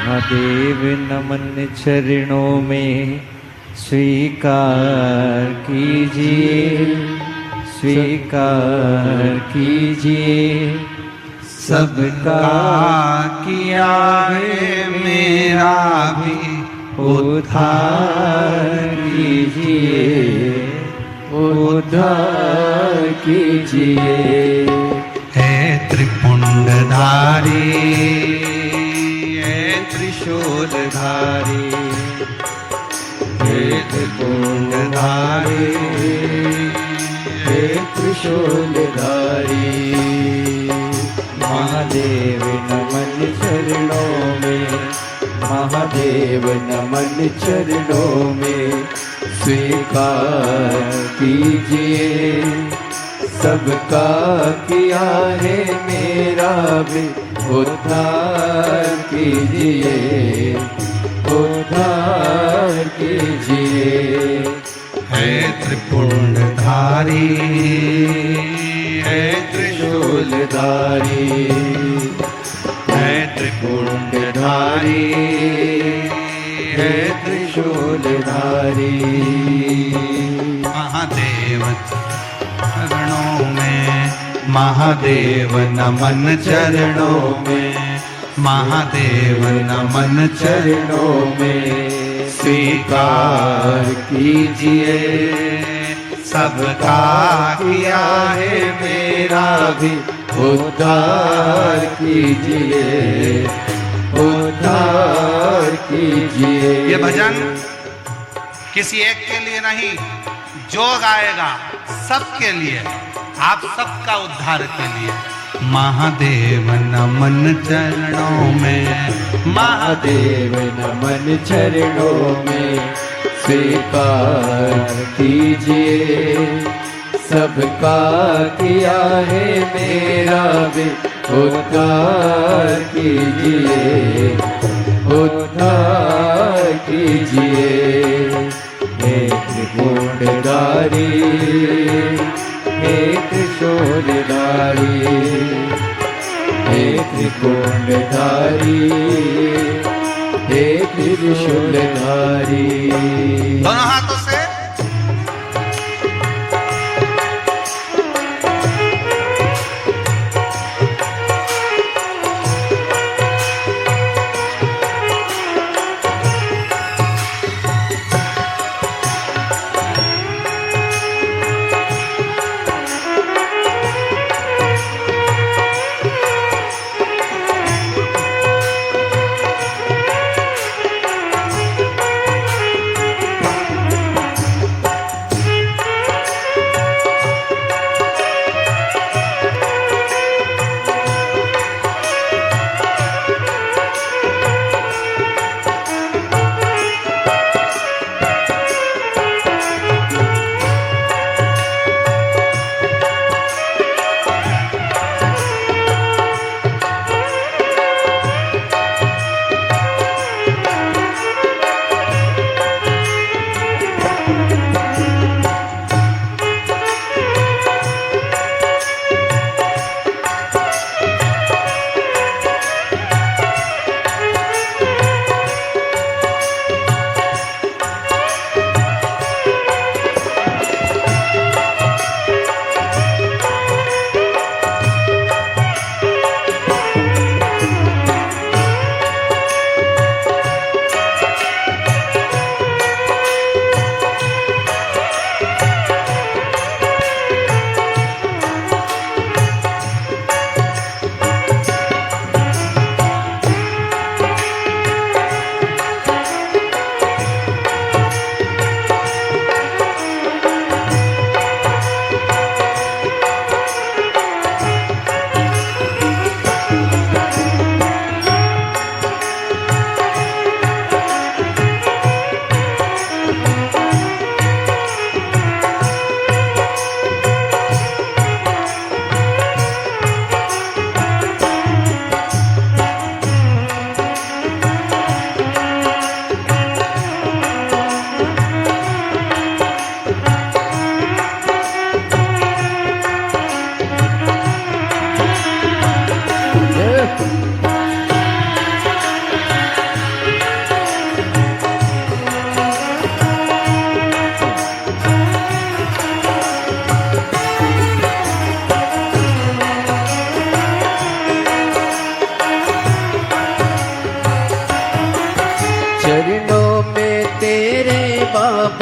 महादेव नमन चरणों में स्वीकार कीजिए, स्वीकार कीजिए। सबका किया है मेरा भी उद्धार कीजिए, उद्धार कीजिए। हे त्रिपुंडधारी, हे त्रिशूलधारी, हे त्रिपुंडधारी, हे त्रिशूलधारी। महादेव नमन चरणों में, महादेव नमन चरणों में स्वीकार कीजिए। सबका किया है मेरा भी उद्धार कीजिए, उद्धार कीजिए। हे त्रिपुंडधारी, हे त्रिशूलधारी, हे त्रिपुंडधारी, हे त्रिशूलधारी। महादेव चरणों में, महादेव नमन चरणों में, महादेव नमन चरणों में स्वीकार कीजिए। सबका किया है मेरा भी उद्धार कीजिए, उद्धार कीजिए। ये भजन किसी एक के लिए नहीं, जो गाएगा सबके लिए, आप सबका उद्धार के लिए। महादेव नमन चरणों में, महादेव नमन चरणों में स्वीकार कीजिए। सबका किया है मेरा भी उद्धार कीजिए, उद्धार कीजिए। हे त्रिपुंडधारी, हे त्रिशूलधारी, हे त्रिपुंडधारी, हे त्रिशूलधारी। दोनों हाथों से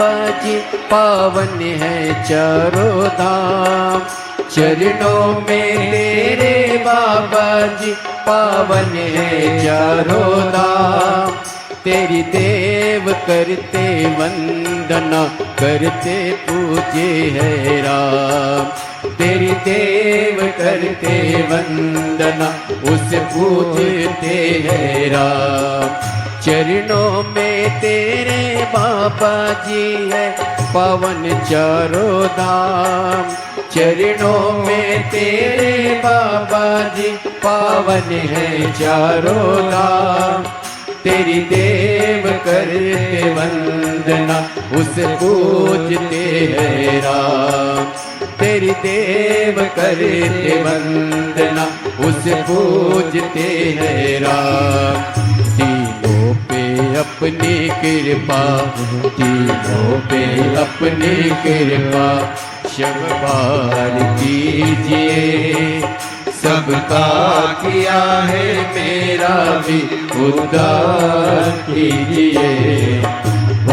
बाबा जी पावन है चारों धाम। चरणों में तेरे बाबा जी पावन है चारों धाम। तेरी देव करते वंदना करते पूजे है राम। तेरी देव करते वंदना उसे पूजते है राम। चरणों में तेरे बाबा जी है पावन चारों धाम। चरणों में तेरे बाबा जी पावन है चारों धाम। तेरी देव करते वंदना उसे पूजते है राम। तेरी देव करते वंदना उसे पूजते है राम। तीनों पे अपनी कृपा, तीनों पे अपनी कृपा शब्बार कीजिए। सबका किया है मेरा भी उद्धार कीजिए,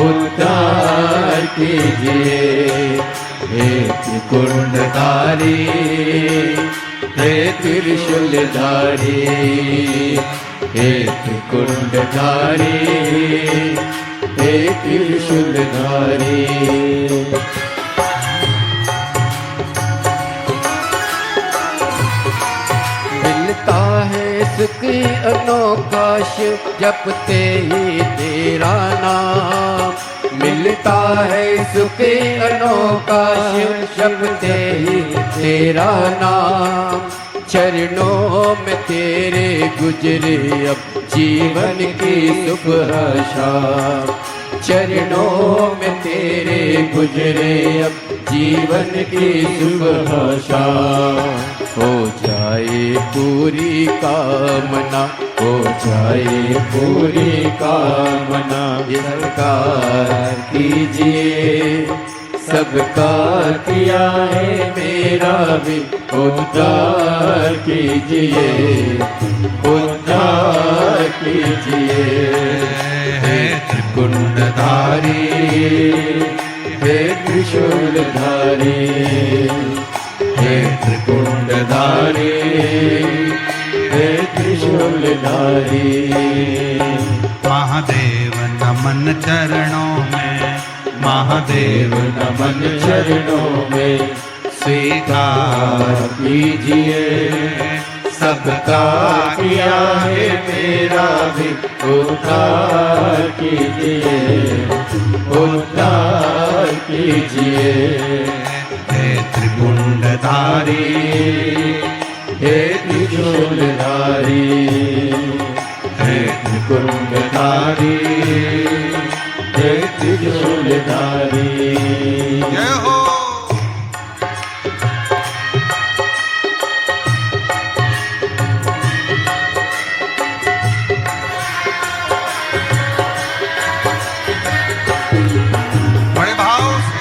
उद्धार कीजिए। हे त्रिकुंडधारी, हे त्रिशूलधारी, हे त्रिकुंडधारी, हे त्रिशूलधारी। मिलता है सुख अनोखा शिव जपते ही तेरा नाम। मिलता है सुख अनोखा शिव जपते ही तेरा नाम। चरणों में तेरे गुजरे अब जीवन की सुबह शाम। चरणों में तेरे गुजरे अब जीवन की सुबह शाम। हो जाए पूरी कामना, हो जाए पूरी कामना। सरकार कीजिए, सबका किया है मेरा भी उद्धार कीजिए, उद्धार कीजिए। हे त्रिकुंडधारी, हे त्रिशूलधारी, हे त्रिकुंडधारी, हे त्रिशूलधारी। महादेव नमन चरणों में, महादेव नमन चरणों में। स्वीकार कीजिए, सबका किया है मेरा भी उद्धार कीजिए, उद्धार कीजिए। हे त्रिकुंडधारी, हे त्रिशूलधारी, हे त्रिकुंडधारी, हे त्रिशूलधारी। जय हो। बड़े भाव से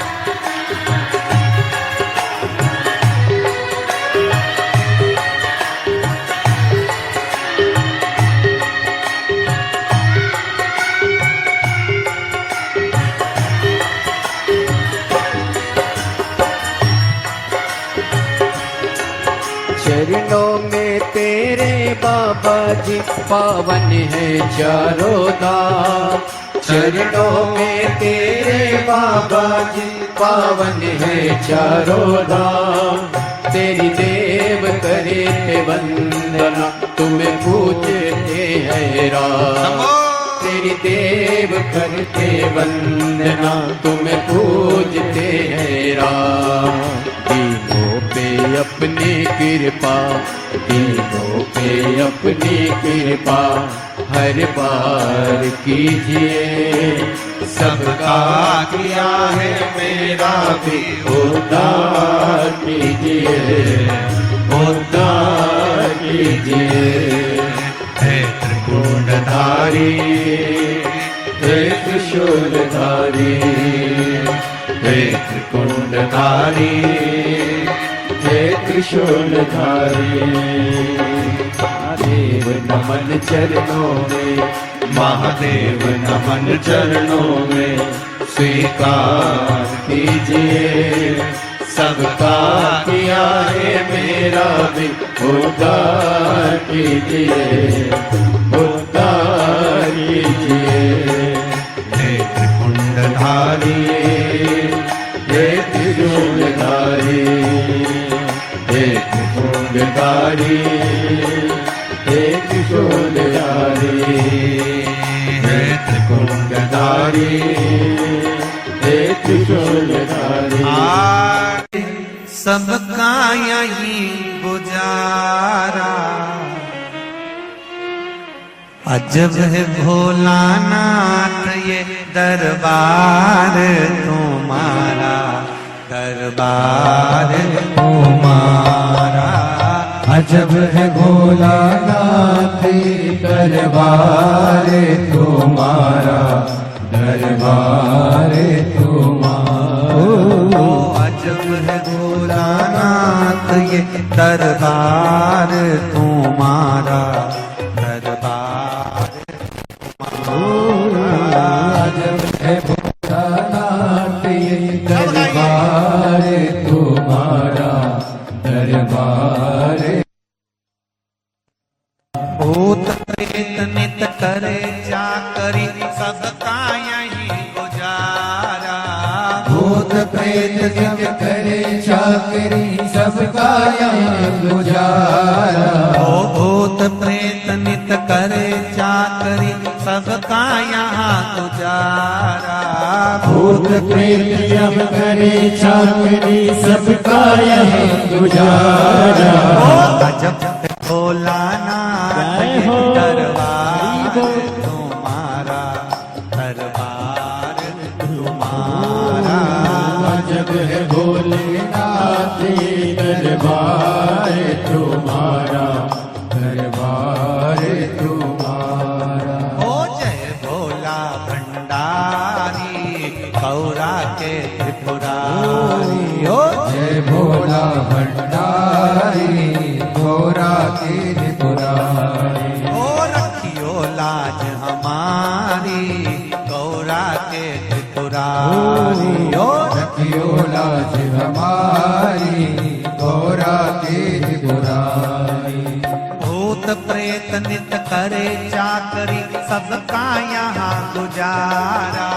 चरणों में तेरे बाबा जी पावन है चारों धाम। चरणों में तेरे बाबा जी पावन है चारों धाम। तेरी देव करे वंदना तुम्हें पूजते हैं राम। तेरी देव करते वंदना तुम्हें पूजते हैं राम। दीनों पे अपनी कृपा, दीनों पे अपनी कृपा हर बार कीजिए। सबका किया है मेरा भी उद्धार कीजिए, उद्धार कीजिए। हे त्रिकुंडधारी, हे त्रिशूलधारी, हे त्रिकुंडधारी, हे त्रिशूलधारी। महादेव नमन चरणों में, महादेव नमन चरणों में। स्वीकार कीजिए, सबका किया है मेरा भी उद्धार कीजिए, उद्धार कीजिए। नेत्र कुंडधारी, हे त्रिशूलधारी, हे त्रिशूलधारी, हे त्रिशूलधारी, हे त्रिकुंडधारी, हे त्रिशूलधारी। सबका यही गुजारा, अजब है भोलानाथ ये दरबार तुम्हारा, दरबार तुम्हारा। अजब है भोलानाथ दरबार तुम्हारा, दरबार तुम्हारा। अजब है भोलानाथ ये दरबार तुम्हारा, दरबार तुम्हारा। अजब है भोलानाथ ये दरबार तुम्हारा, दरबार। भूत प्रेत नित करे चाकरी, सबका यही गुजारा। भूत प्रेत नित करे चाकरी, सबका यहाँ गुजारा। ओ भूत प्रेत नित करे चाकरी, सबका यहाँ गुजारा। भूत प्रेत जब करे चाकरी, सबका यहाँ गुजारा। अजब भोलानाथ ये दरबार तुम्हारा, दरबार तुम्हारा। अजब है भोलेनाथ ये दरबार तुम्हारा, दरबार तुम्हारा। ओ जय भोला भंडारी, गौरा के त्रिपुरारी। ओ जय भोला भंडारी, गौरा की त्रिपुरारी। ओ रखियो लाज हमारी, गौरा के त्रिपुरारी। ओ रखियो लाज हमारी, गौरा की त्रिपुरारी। भूत प्रेत नित करे चाकरी, सबका यहाँ गुजारा।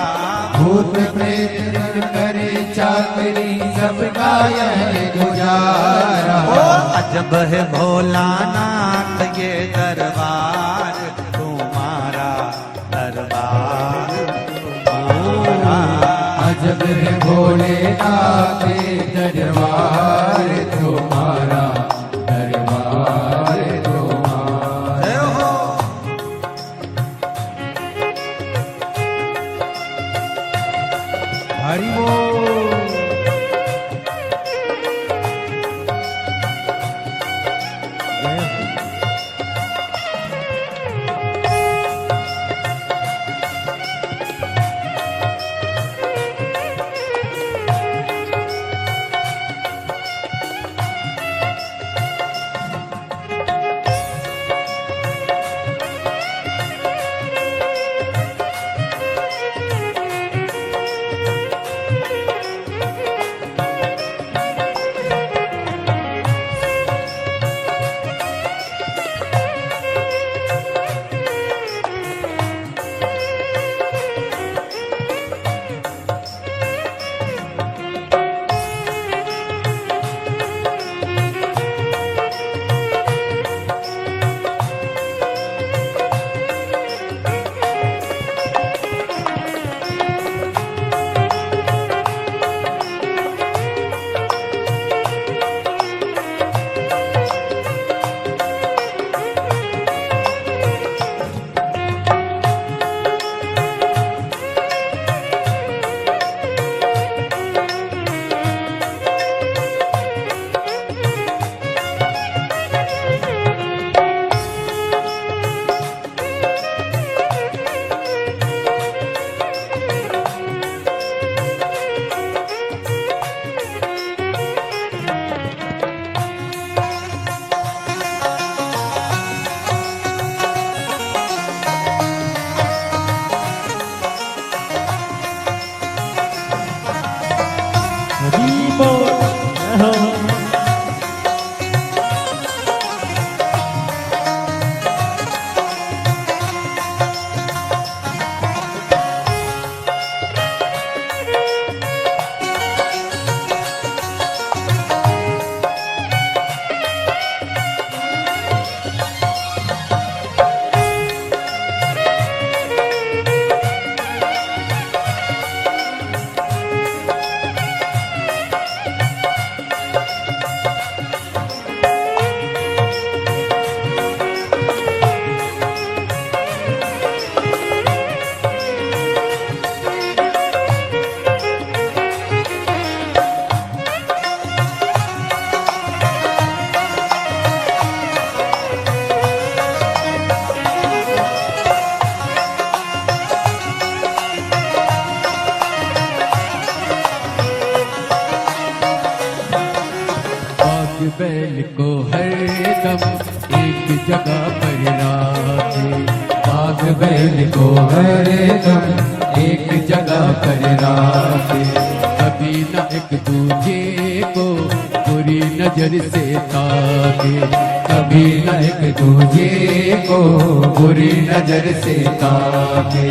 भूत प्रेत नित करे चाकरी, सबका यहाँ गुजारा। ओ अजब है भोलानाथ ये दरबार तुम्हारा, दरबार तुम्हारा। अजब है भोलेनाथ दरबार तुम्हारा, दरबार तुम्हारा। जय हो। हरि बोल। जगह पर राखे, बाघ बैल को हरदम एक जगह पर राखे। कभी न एक दूजे को बुरी नजर से ताके, कभी न एक दूजे को बुरी नजर से ताके।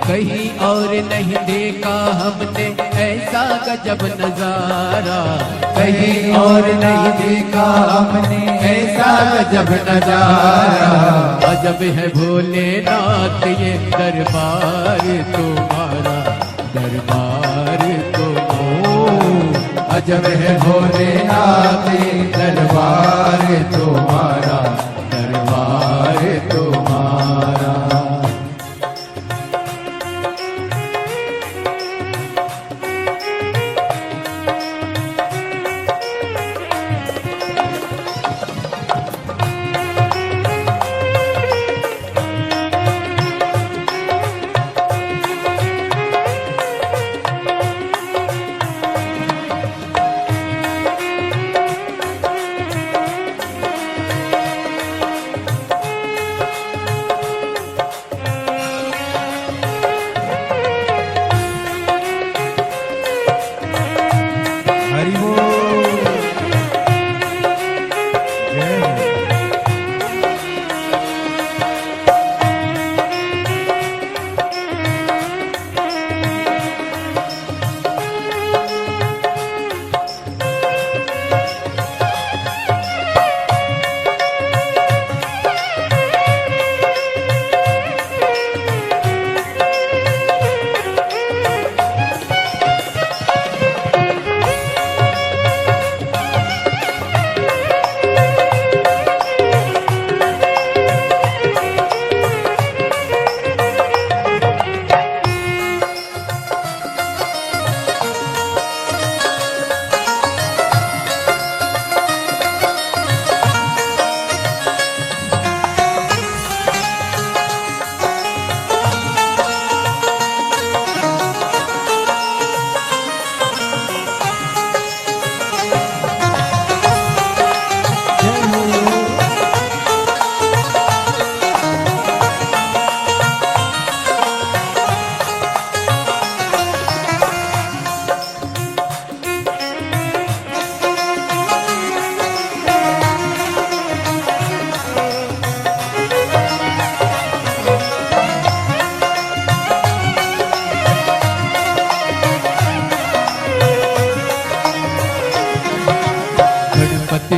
कहीं और नहीं देखा हमने ऐसा गजब नजारा, कहीं और नहीं देखा हमने ऐसा गजब नजारा। अजब है भोलेनाथ ये दरबार तुम्हारा, दरबार अजब है भोलेनाथ दरबार तुम्हारा, दरबार तुम्हारा।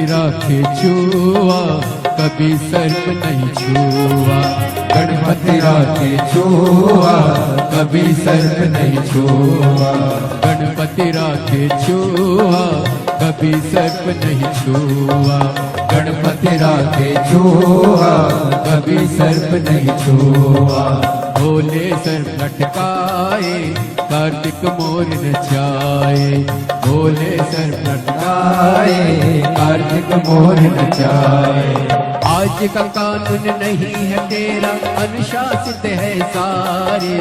राखे छुआ कभी सर्प नहीं छुआ, गणपति राखे छुआ कभी सर्प नहीं छुआ, गणपति राखे छुआ कभी सर्प नहीं छुआ, गणपति राखे छुआ कभी सर्प नहीं छुआ। भोले सर्प लटकाए कार्तिक मोर नचाए, भोले सर्प लटकाए कार्तिक मोर नचाए। आज का कानून नहीं है तेरा अनुशासित है सारे,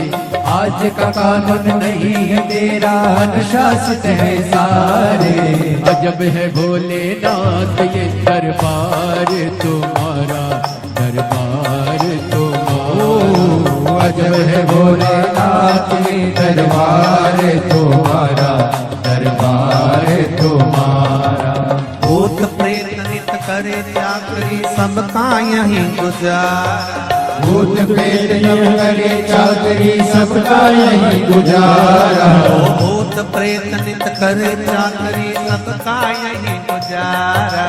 आज का कानून नहीं है तेरा अनुशासित है सारे। अजब है भोलेनाथ ये दरबार तुम्हारा, दरबार तुम्हारा। अजब है भोलेनाथ ये दरबार तुम्हारा, दरबार तुम्हारा। भूत प्रेत नित करे चाकरी सबका यहीं गुजारा, भूत प्रेत नित करे चाकरी सबका यहीं गुजारा। भूत प्रेत नित करे चाकरी सबका यहीं गुजारा,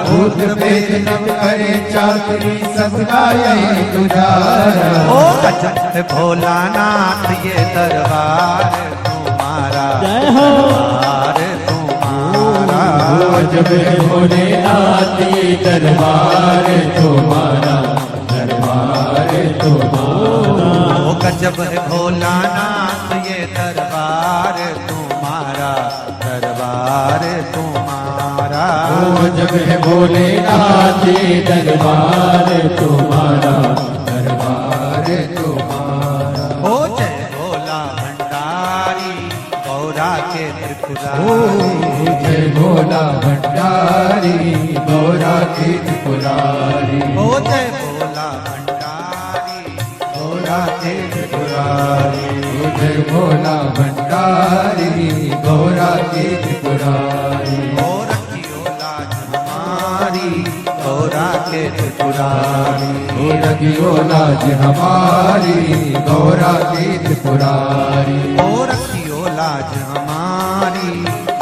भूत प्रेत नित करे चाकरी सबका यहीं गुजारा। ओ अजब भोलानाथ ये दरबार तुम्हारा, दरबार तुम्हारा। अजब है भोलेनाथ ये दरबार तुम्हारा, दरबार तुम्हारा। ओ गजब है भोलानाथ ये दरबार तुम्हारा, दरबार तुम्हारा। अजब है भोलेनाथ ये दरबार तुम्हारा, दरबार तुम्हारा। ओ जय भोला भंडारी गौरा के त्रिपुरा त्रिपुरारी। जय भोला भंडारी गौरा की त्रिपुरारी। ओ जय भोला भंडारी गौरा की त्रिपुरारी। जय भोला भंडारी गौरा की त्रिपुरारी। और रखियो लाज हमारी गौरा के त्रिपुरारी। रखियो लाज हमारी गौरा की त्रिपुरारी। और रखियो लाज हमारी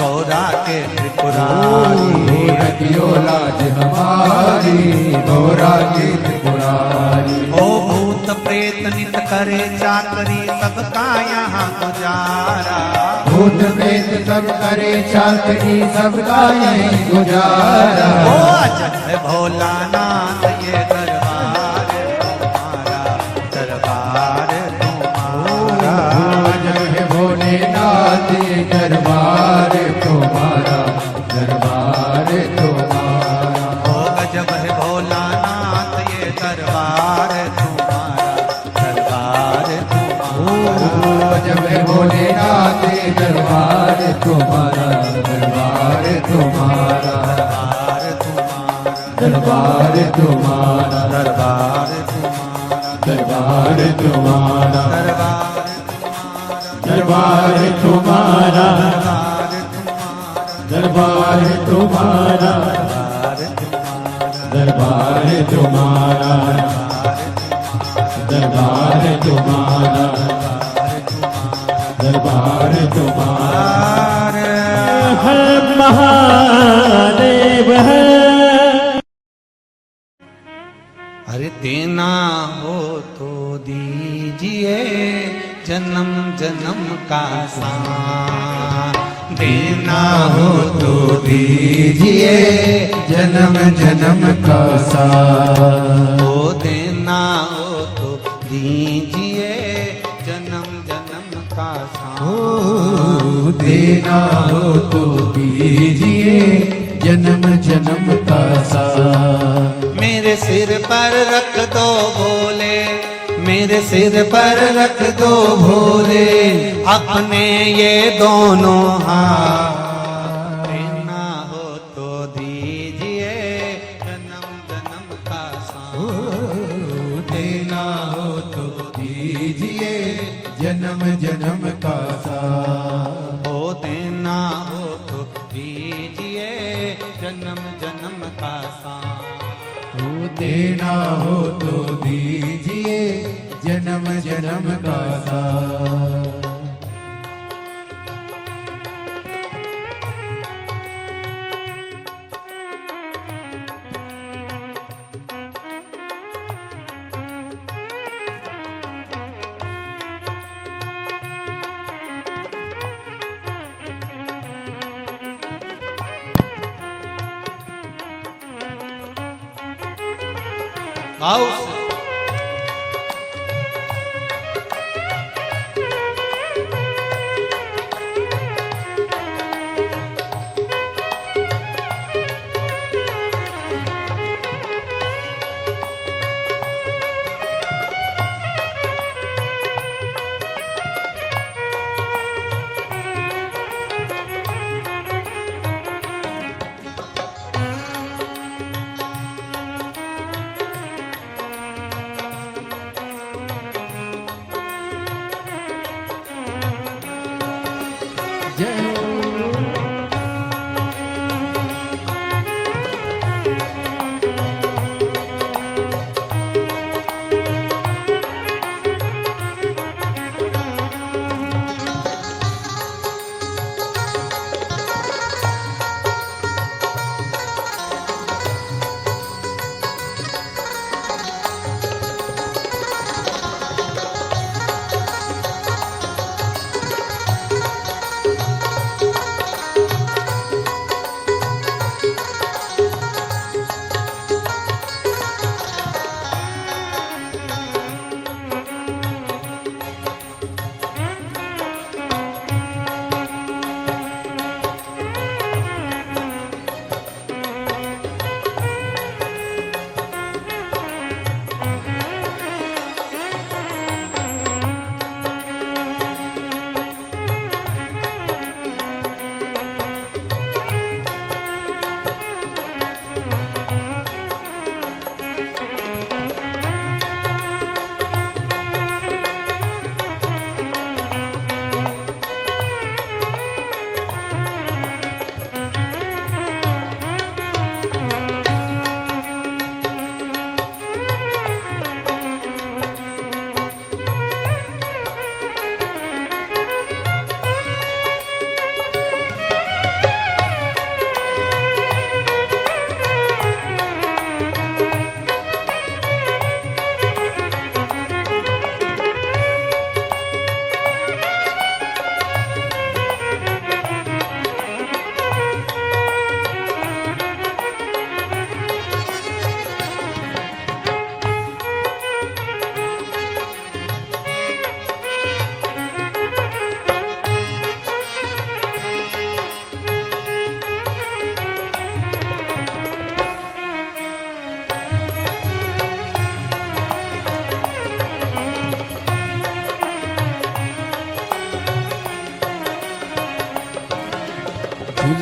गौरा के त्रिपुरारी। रखियो लाज हमारी गौरा की त्रिपुरारी। ओ भूत प्रेत नित करे चाकरी सबका यहाँ गुजारा। भूत प्रेत सब करे चाकरी सबका यही गुजारा। ओ अजय भोलानाथ ये दरबार तुम्हारा, दरबार तुम्हारा। जय भोलेनाथ ये दरबार तुम्हारा, दरबार तुम्हारा। ओ गजब है भोलानाथ ये दरबार तुम्हारा, दरबार तुम्हारा। जब भोलेनाथ ये दरबार तुम्हारा, दरबार तुम्हारा। दरबार तुम्हारा, दरबार तुम्हारा, दरबार तुम्हारा, दरबार दरबार तुम्हारा, तुम्हारा, दरबार तुम्हारा, दरबार तुम्हारा, दरबार तुम्हारा, दरबार तुम्हारा, दरबार तुम्हारा। हर महादेव है। अरे देना हो तो दीजिए जन्म जन्म का साथ। देना हो तो दीजिए जन्म जन्म का साथ। ओ देना हो तो दीजिए जन्म जन्म का साथ। देना हो तो दीजिए जन्म जन्म का साथ। मेरे सिर पर रख दो भोले, मेरे सिर पर रख दो भोले अपने ये दोनों हाथ। देना हो तो दीजिए जन्म जन्म का साथ। देना हो तो दीजिए जन्म जन्म का साथ। ओ देना हो तो दीजिए जन्म जन्म का साथ। देना हो तो दीजिए जन्म जन्म का साथ। आओ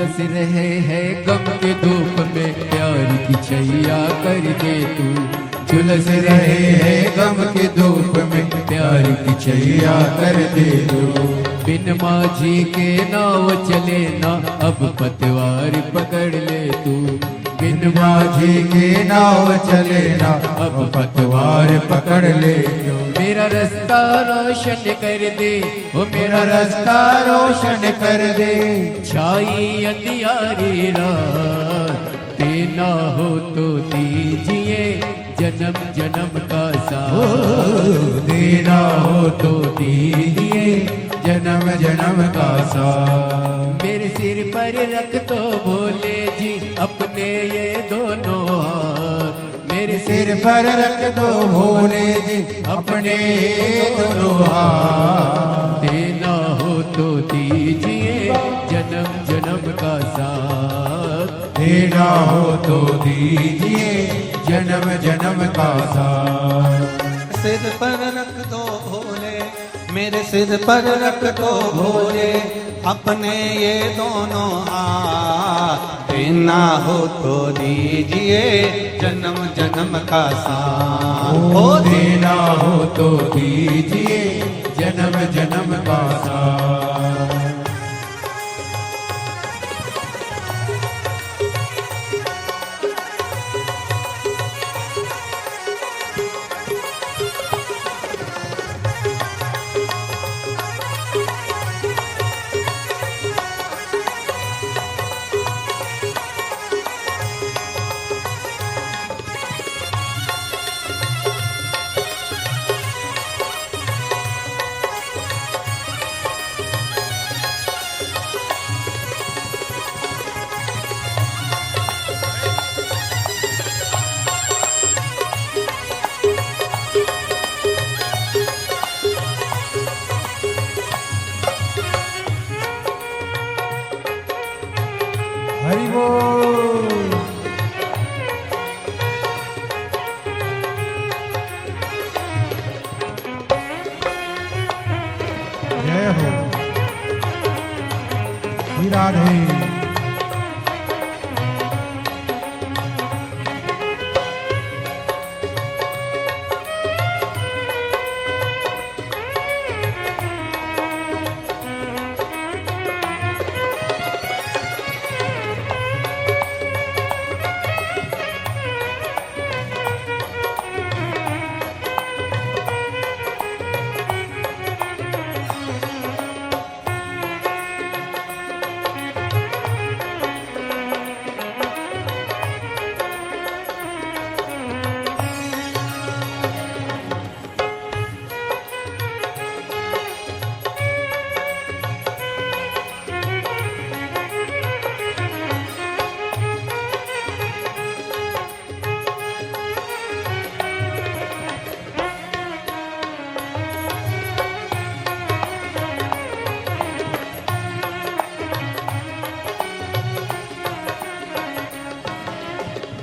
झुलस रहे हैं गम के धूप में, प्यार की छैया कर दे तू। झुलस रहे हैं गम के धूप में, प्यार की छैया कर दे तू। बिन माझी के नाव चले ना, अब पतवार पकड़ ले तू। बिन माझी के नाव चले ना, अब पतवार पकड़ ले तू। मेरा रास्ता रोशन कर दे, ओ मेरा रास्ता रोशन कर दे। छाई अंधियारी रात, देना हो तो दीजिए जन्म जन्म का साथ। देना हो तो दीजिए जन्म जन्म का साथ। मेरे सिर पर रख दो भोले जी अपने ये दोनों हाथ। मेरे सिर पर रख दो भोले जी अपने दोनों हाथ। देना हो तो दीजिए जन्म जन्म का साथ। देना हो तो दीजिए जन्म जन्म का साथ। सिर पर रख दो भोले, मेरे सिर पर रख दो भोले अपने ये दोनों हाथ। देना हो तो दीजिए जन्म जन्म का साथ। ओ देना हो तो दीजिए जन्म जन्म का साथ। हरि बोल। जय हो श्री राधे।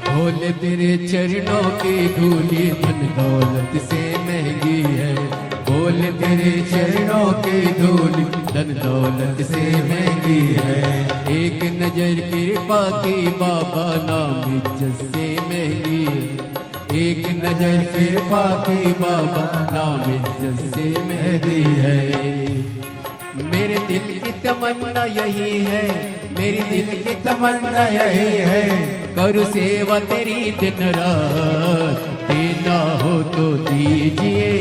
भोले तेरे चरणों की धूली धन दौलत से महंगी है। भोले तेरे चरणों की धूली धन दौलत से महंगी है। एक नजर कृपा की बाबा नाम इज्जत से महंगी है। एक नजर कृपा की बाबा नाम इज्जत से महंगी है। मेरे दिल की तमन्ना यही है, मेरी दिल की तमन्ना यही है, करूँ सेवा तेरी दिन रात। देना हो तो दीजिए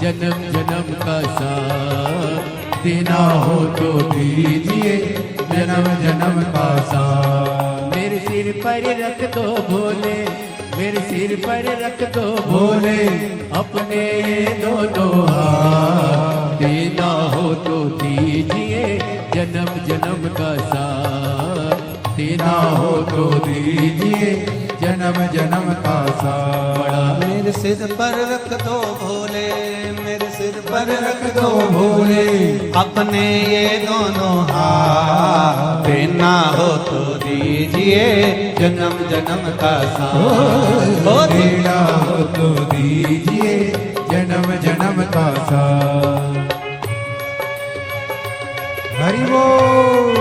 जन्म जन्म का साथ। देना हो तो दीजिए जन्म जन्म का साथ। मेरे सिर पर रख दो भोले, मेरे सिर पर रख दो भोले अपने ये दोनों हाथ। देना हो तो दीजिए जन्म जन्म का साथ। देना हो तो दीजिए जन्म जन्म का साथ। बड़ा मेरे सिर पर रख दो भोले, मेरे सिर पर रख दो भोले अपने ये दोनों हाथ। देना हो तो दीजिए जन्म जन्म का साथ। ओ देना हो तो दीजिए जन्म जन्म का साथ। हरि बोल।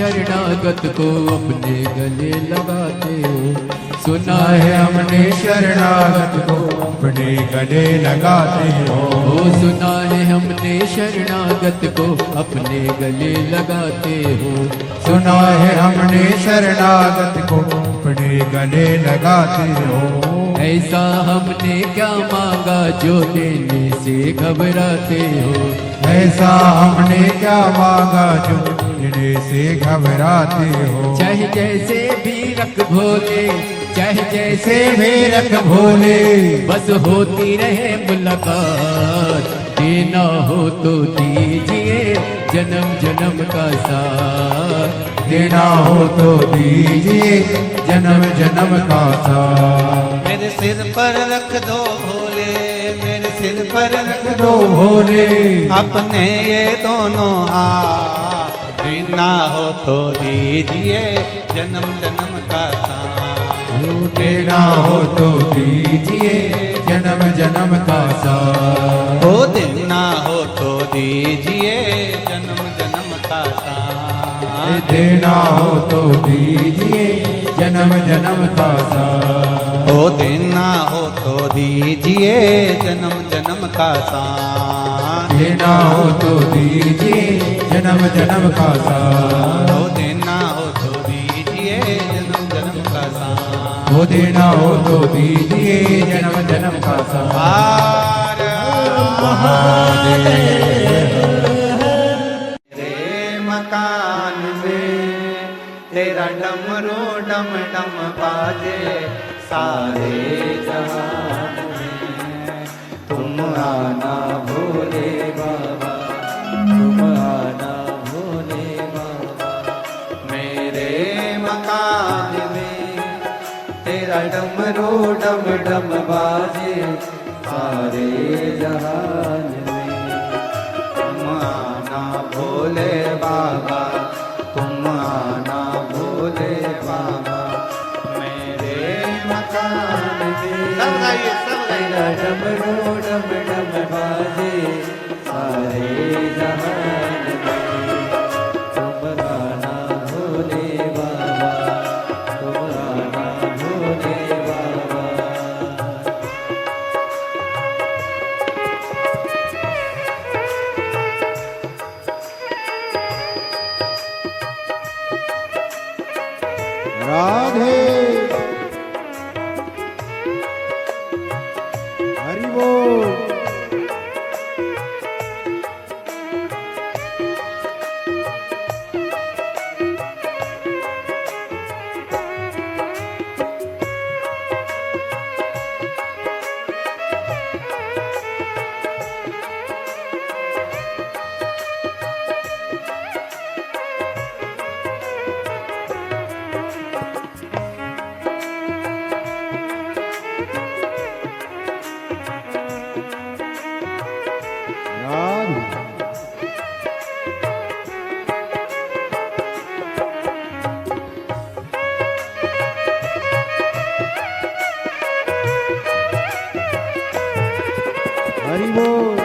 शरणागत को अपने गले लगाते हो। सुना है हमने शरणागत को अपने गले लगाते हो। सुना है हमने शरणागत को अपने गले लगाते हो। सुना है हमने शरणागत को अपने गले लगाते हो। ऐसा हमने क्या मांगा जो देने से घबराते हो। ऐसा हमने क्या मांगा जो देने से घबराते हो। चाहे जैसे भी रख भोले, चाहे जैसे भी रख भोले, बस होती रहे मुलाकात। देना हो तो दीजिए जन्म जन्म का साथ। देना हो तो दीजिए जन्म जन्म का साथ। मेरे सिर पर रख दो भोले, मेरे सिर पर रख दो भोले, अपने ये दोनों हाथ। देना हो तो दीजिए जन्म जन्म का साथ। देना हो तो दीजिए जन्म जन्म का साथ। हो देना हो तो दीजिए जन्म जन्म का साथ। देना हो तो दीजिए जन्म जन्म का साथ। हो देना हो तो दीजिए जन्म जन्म का साथ। देना हो तो दीजिए जन्म जन्म का साथ। हो देना हो तो दीजिए जन्म जन्म का साथ। हो देना हो तो दीजिए जन्म जन्म का साथ। हर महादेव। तेरे मकान में तेरा डमरू डम डम बाजे सारे जहान में। तुम आना भोले बाबा, तुम आना भोले बाबा। मेरे मकान में तेरा डमरू डम डम बाजे सारे जहान में। तुम आना भोले बाबा, तुम आना भोले बाबा। मेरे मकान में सब गाइए, सब गाइए। डमरू डम डम बाजे सारे जहान में। तुम आना भोले बाबा, तुम आना भोले बाबा। राधे हरि बोल। हरि बोल।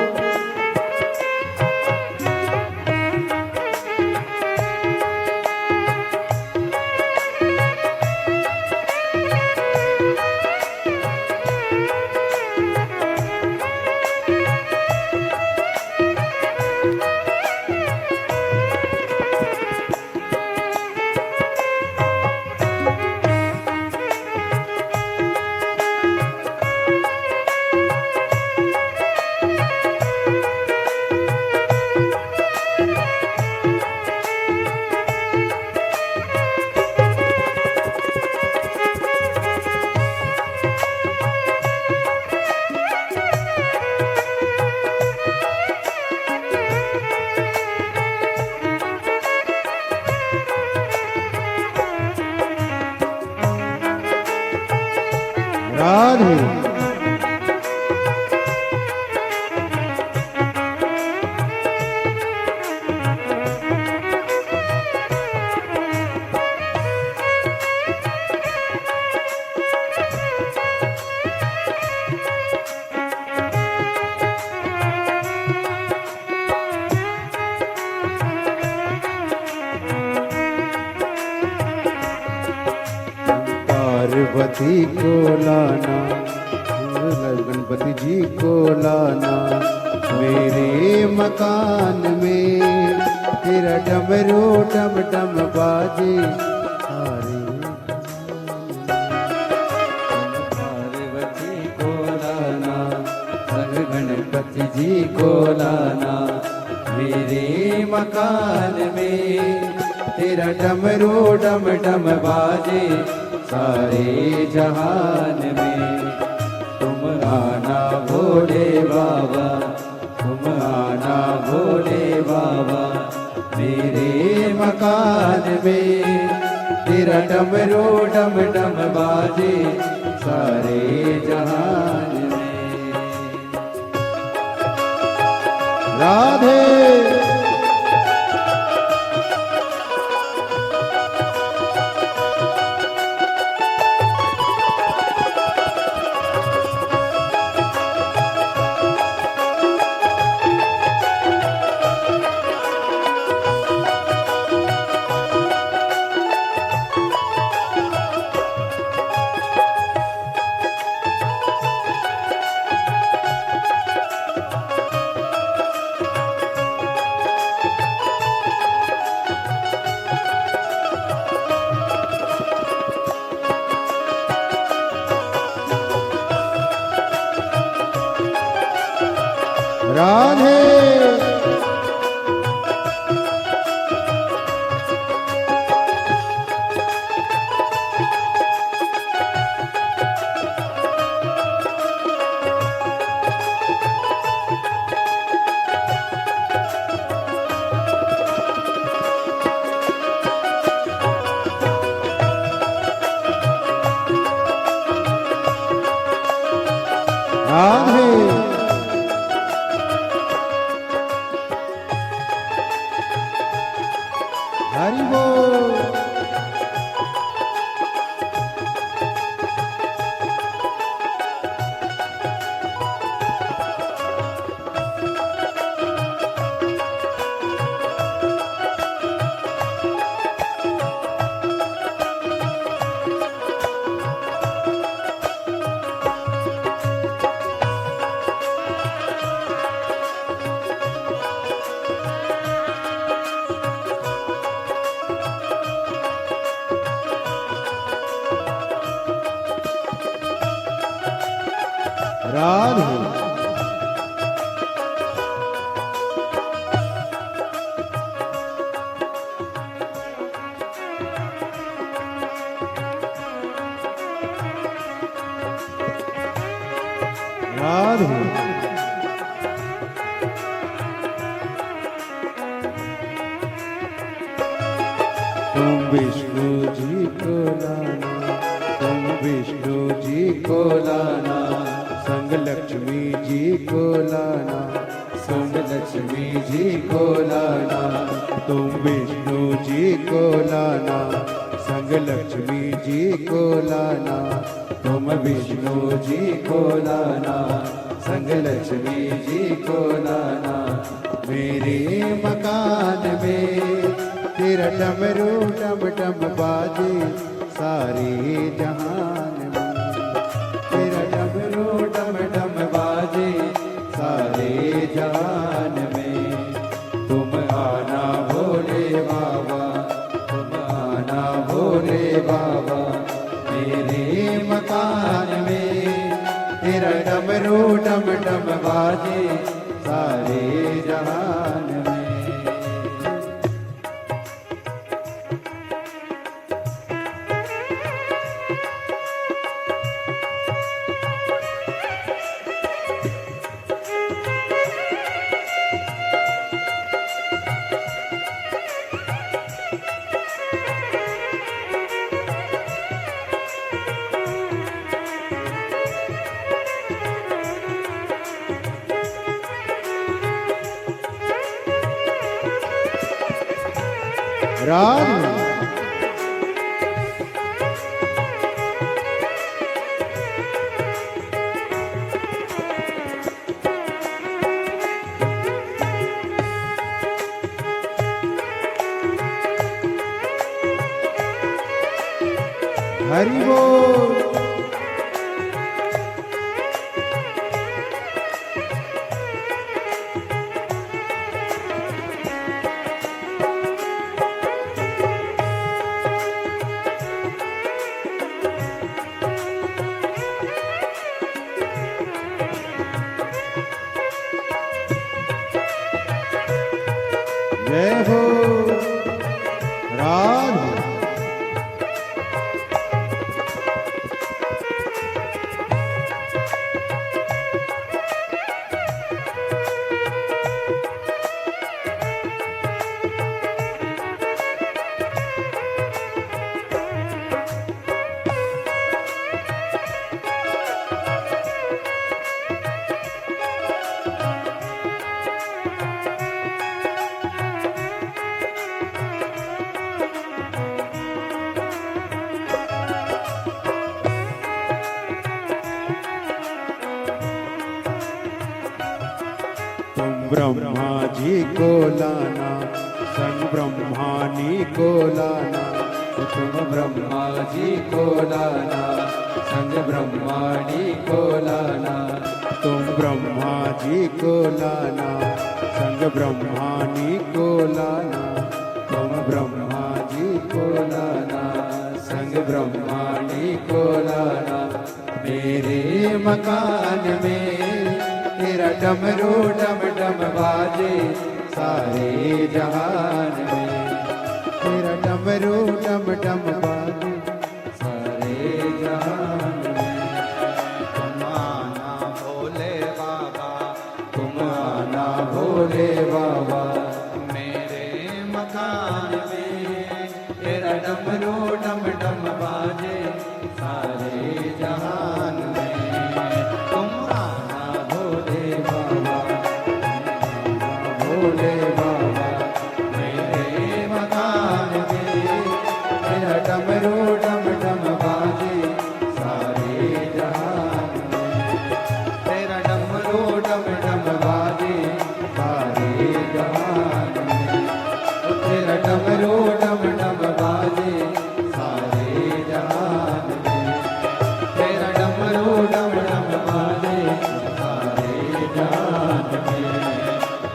गणपति को लाना, गणपति जी को लाना मेरे मकान में, तेरा डमरू डम डम बाजे सारे। पार्वती को लाना, संग गणपति जी को लाना मेरे मकान में, तेरा डमरू डम डम बाजे सारे जहान में। तुम आना भोले बाबा, तुम आना भोले बाबा मेरे मकान में, तेरा डमरू डम डम बाजे सारे जहान में। राधे राधे राधे हरि बोल। राधे राधे तुम विष्णु जी को लाना, तुम विष्णु जी को लाना, संग लक्ष्मी जी को लाना, संग लक्ष्मी जी को लाना। तुम विष्णु जी को लाना, संग लक्ष्मी जी को लाना, तुम विष्णु जी को लाना, संग लक्ष्मी जी को लाना मेरे मकान में, तेरा डमरू डम डम बाजे सारे जहान में, तेरा डमरू डम डम बाजे सारे जहान में। तुम आना भोले बाबा, तुम आना भोले बाबा मेरे मकान में, तेरा डमरू डम डम बाजे सारे जहान में। राधे हरि बोल। तुम ब्रह्मा जी को लाना, संग ब्रह्मानी को लाना, तुम ब्रह्मा जी को लाना, संग ब्रह्माणी को लाना। तुम ब्रह्मा जी को लाना, संग ब्रह्मानी को लाना, तुम ब्रह्मा जी को लाना, संग ब्रह्माणी को लाना। मेरे मकान में तेरा डमरू डम डम बाजे, सारे जहान में तेरा डमरू डम डम बाजे, सारे जहान में। तुम आना भोले बाबा, तुम आना भोले बाबा, मेरे मकान में तेरा डमरू डम डम बाजे, सारे जहान में। तुम आना भोले बाबा, भोले बाबा, मेरे मकान में तेरा डमरू डम डम बाजे, सारे जहान में। तेरा डमरू डम डम बाजे, सारे जहान में। तेरा डमरू डम डम बाजे, सारे जहान में। तेरा डमरू डम डम बाजे, सारे जहान में।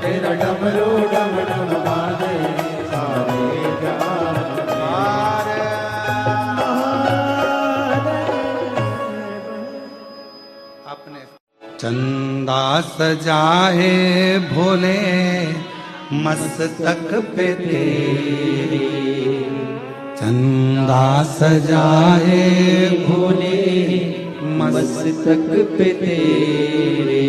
तेरा डमरू डम डम बाजे, सारे जहान अपने चंदा सजाए भोले मस्तक पे तेरे, चंदा सजाए भोले मस्तक पे तेरे,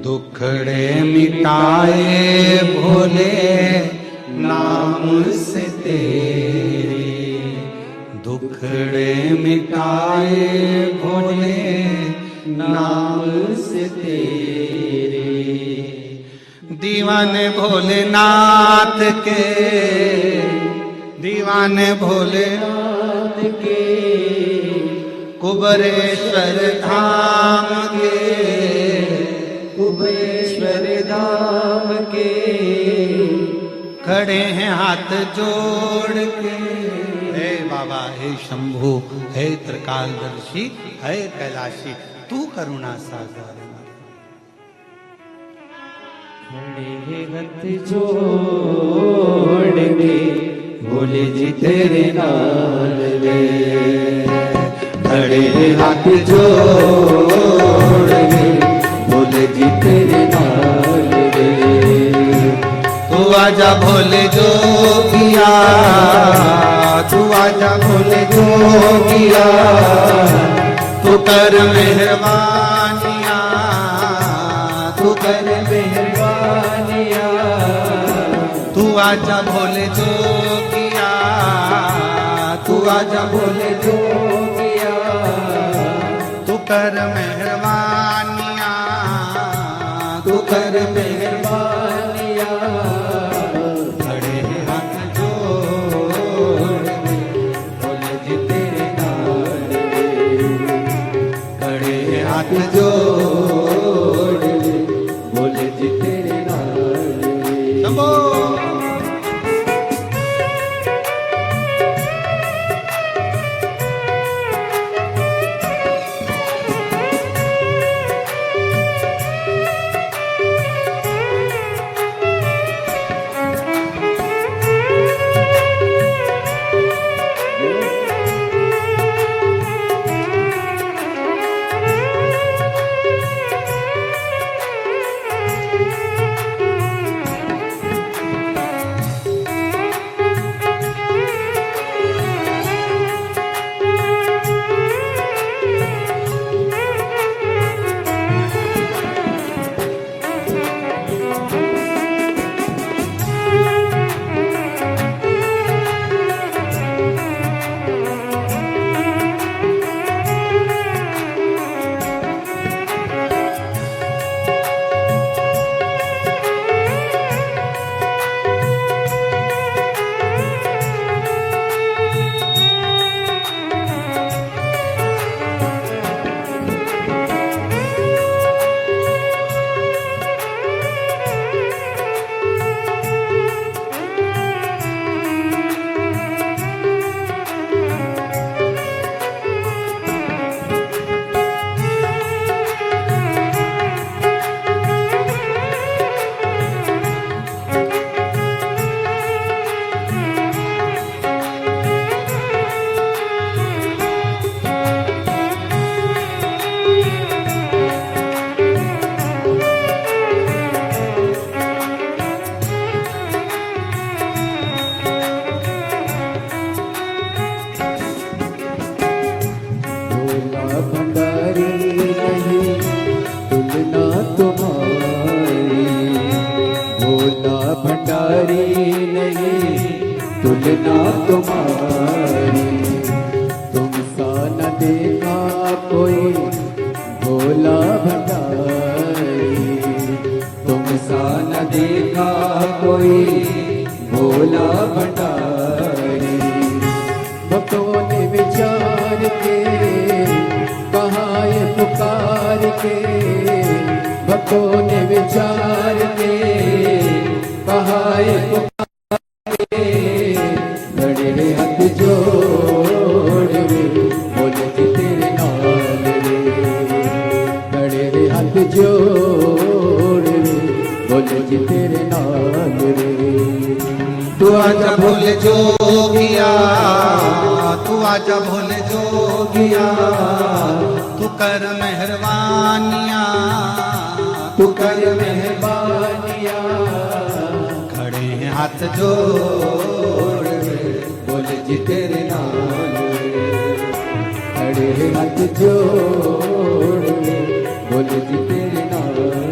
दुखड़े मिटाए भोले नाम से तेरे, दुखड़े मिटाए भोले नाम से तेरे। दीवाने भोलेनाथ के, दीवाने भोलेनाथ के, कुबरेश्वर धाम के, कुबेश्वर धाम के, खड़े हैं हाथ जोड़ के। हे बाबा, हे शंभु, हे त्रिकालदर्शी, हे कैलाशी, तू करुणा सागर। खड़े हाथ जोड़ के भोले जी तेरे नाल वे, खड़े हाथ जोड़ के भोले जी तेरे नाल वे। तू आजा भोले जोगिया, तू आजा भोले जोगिया, तू कर मेहरबानिया, तू कर मेहरबानिया, तू आजा भोले जोगिया, तू आजा भोले जोगिया, तू कर मेहरबानिया, तू कर मेहरबानिया। खड़े हाथ जोड़ के भोले जी तेरे नाल वे, खड़े हाथ जोड़ के भोले जी तेरे नाल वे। शंभो। कोई भोला भंडारी। भक्तों ने विचार के कहा ये पुकार के, भक्तों ने विचार के कहा ये पुकार के, खड़े हाथ जोड़ रे बोले जी तेरे नाल रे, खड़े हाथ जोड़ रे बोले जी तेरे नाल रे। तू आजा भोले जोगिया, तू आजा भोले जोगिया, तू कर मेहरबानिया, तू कर मेहरबानिया, खड़े हैं हाथ जोड़ रे बोले जी तेरे नाल रे, खड़े हाथ जोड़ रे बोले जी तेरे नाल रे।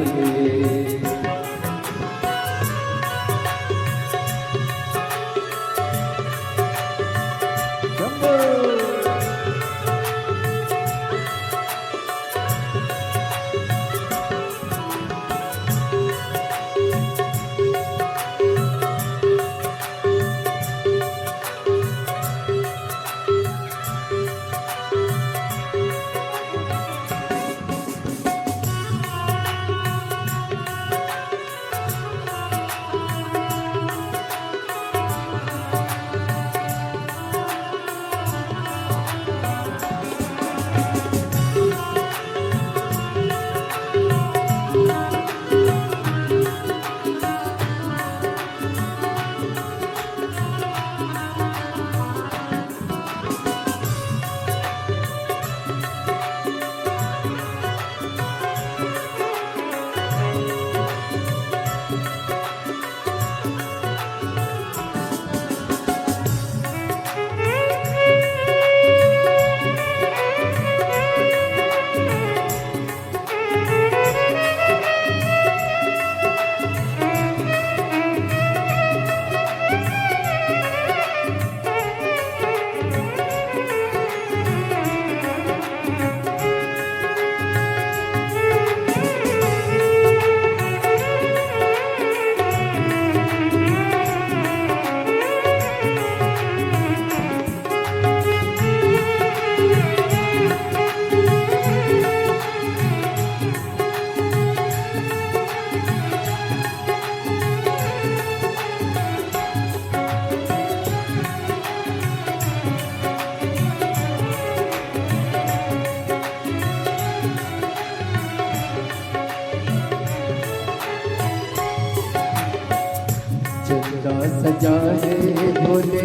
चंदा सजा है भोले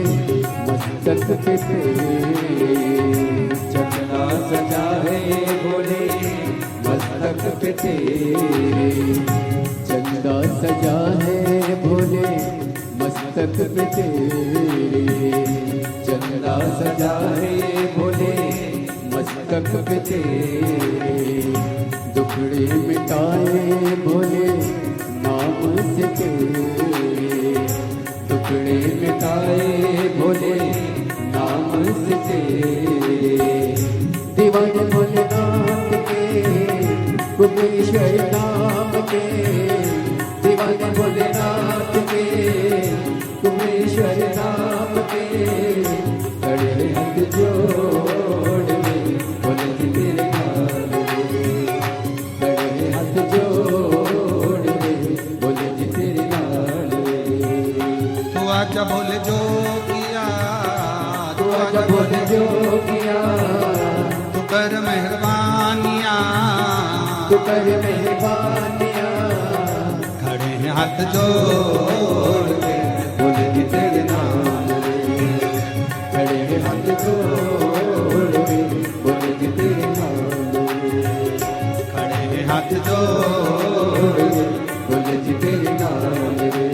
मस्तक पे तेरे, चंदा सजा है भोले मस्तक पे तेरे, चंदा सजा है भोले मस्तक पे तेरे, चंदा सजा है भोले मस्तक पे तेरे, दुखड़े मिटाए भोले नाम से तेरे, टुकड़े मिटाए भोले नाम से तेरे, दीवाने भोलेनाथ के कुमेश्वर नाम के, दीवाने भोलेनाथ के कुमेश्वर नाम के, खड़े हाथ जोड़ रे बोले जी तेरे नाल रे, खड़े हाथ जोड़ रे बोले जी तेरे नाल रे। तू आजा भोले जोगिया, तू आजा भोले जोगिया, तू कर मेहरबानिया, तू कर मेहरबानिया, खड़े हैं हाथ जोड़ के बोले जी तेरे नाल रे, खड़े हैं हाथ जोड़ रे बोले जी तेरे नाल रे, खड़े हैं हाथ जोड़ रे बोले जी तेरे नाल रे,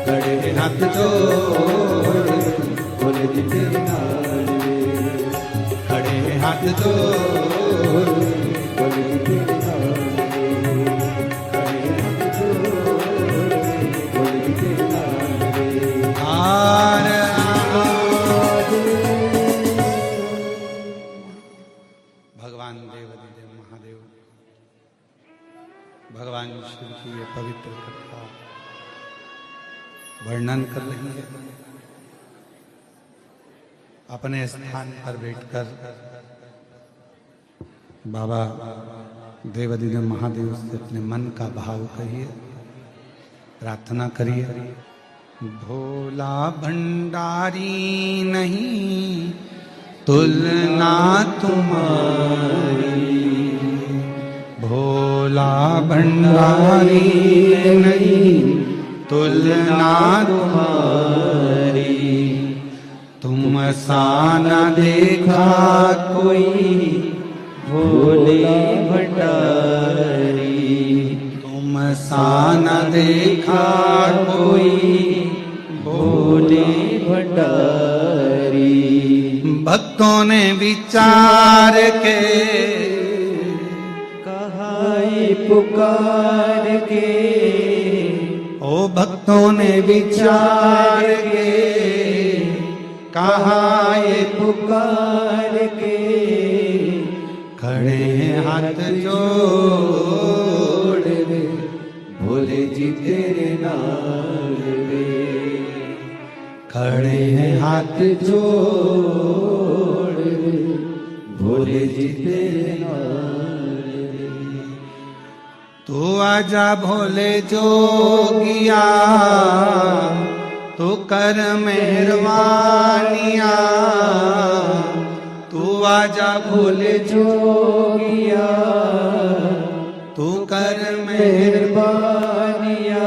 खड़े हैं हाथ जोड़ बोले जी तेरे नाल रे, खड़े हैं हाथ जोड़ बोले जी तेरे नाल रे, खड़े हाथ जोड़ बोले जी तेरे नाल रे। आर भगवान देवादिदेव महादेव, भगवान शिव की ये पवित्र कथा वर्णन कर रही है। अपने स्थान पर बैठकर बाबा देवादिदेव महादेव से अपने मन का भाव कहिए, प्रार्थना करिए। भोला भंडारी नहीं तुलना तुम्हारी, भोला भंडारी नहीं तुलना तुम्हारी, तुम सा न देखा कोई भोले भंडारी, तुम सा न देखा कोई भोले भंडारी। भक्तों ने विचार के कहा ये पुकार के, ओ भक्तों ने विचार के कहा ये पुकार के, खड़े हाथ जोड़ रे भोले जी तेरे नाल रे, खड़े हाथ जोड़ रे भोले जी तेरे नाल रे। तू आजा भोले जोगिया, तू कर मेहरबानिया, तू आजा भोले जोगिया, तू कर मेहरबानिया,